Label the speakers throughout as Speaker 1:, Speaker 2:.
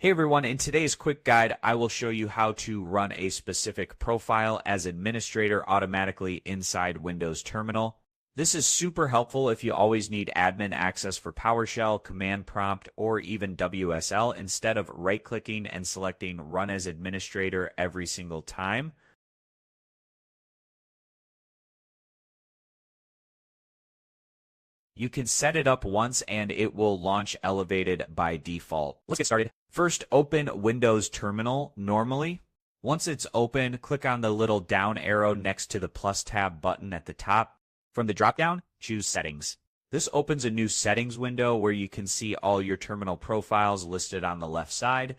Speaker 1: Hey everyone, in today's quick guide, I will show you how to run a specific profile as administrator automatically inside Windows Terminal. This is super helpful if you always need admin access for PowerShell, command prompt, or even WSL instead of right-clicking and selecting Run as Administrator every single time. You can set it up once and it will launch elevated by default. Let's get started. First, open Windows Terminal normally. Once it's open, click on the little down arrow next to the plus tab button at the top. From the dropdown, choose Settings. This opens a new settings window where you can see all your terminal profiles listed on the left side.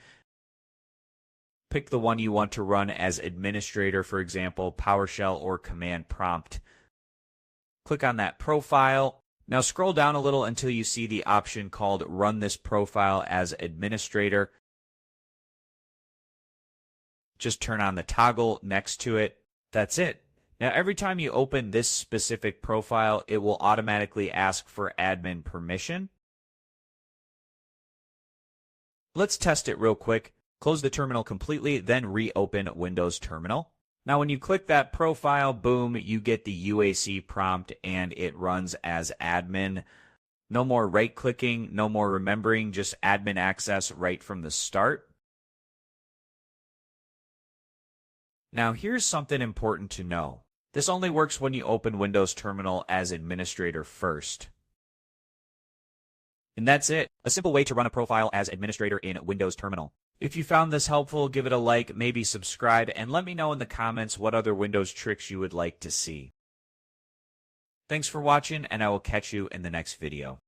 Speaker 1: Pick the one you want to run as administrator, for example, PowerShell or command prompt. Click on that profile. Now scroll down a little until you see the option called Run this profile as administrator. Just turn on the toggle next to it. That's it. Now every time you open this specific profile, it will automatically ask for admin permission. Let's test it real quick. Close the terminal completely, then reopen Windows Terminal. Now when you click that profile, boom, you get the UAC prompt and it runs as admin. No more right-clicking, no more remembering, just admin access right from the start. Now here's something important to know. This only works when you open Windows Terminal as administrator first. And that's it. A simple way to run a profile as administrator in Windows Terminal. If you found this helpful, give it a like, maybe subscribe, and let me know in the comments what other Windows tricks you would like to see. Thanks for watching, and I will catch you in the next video.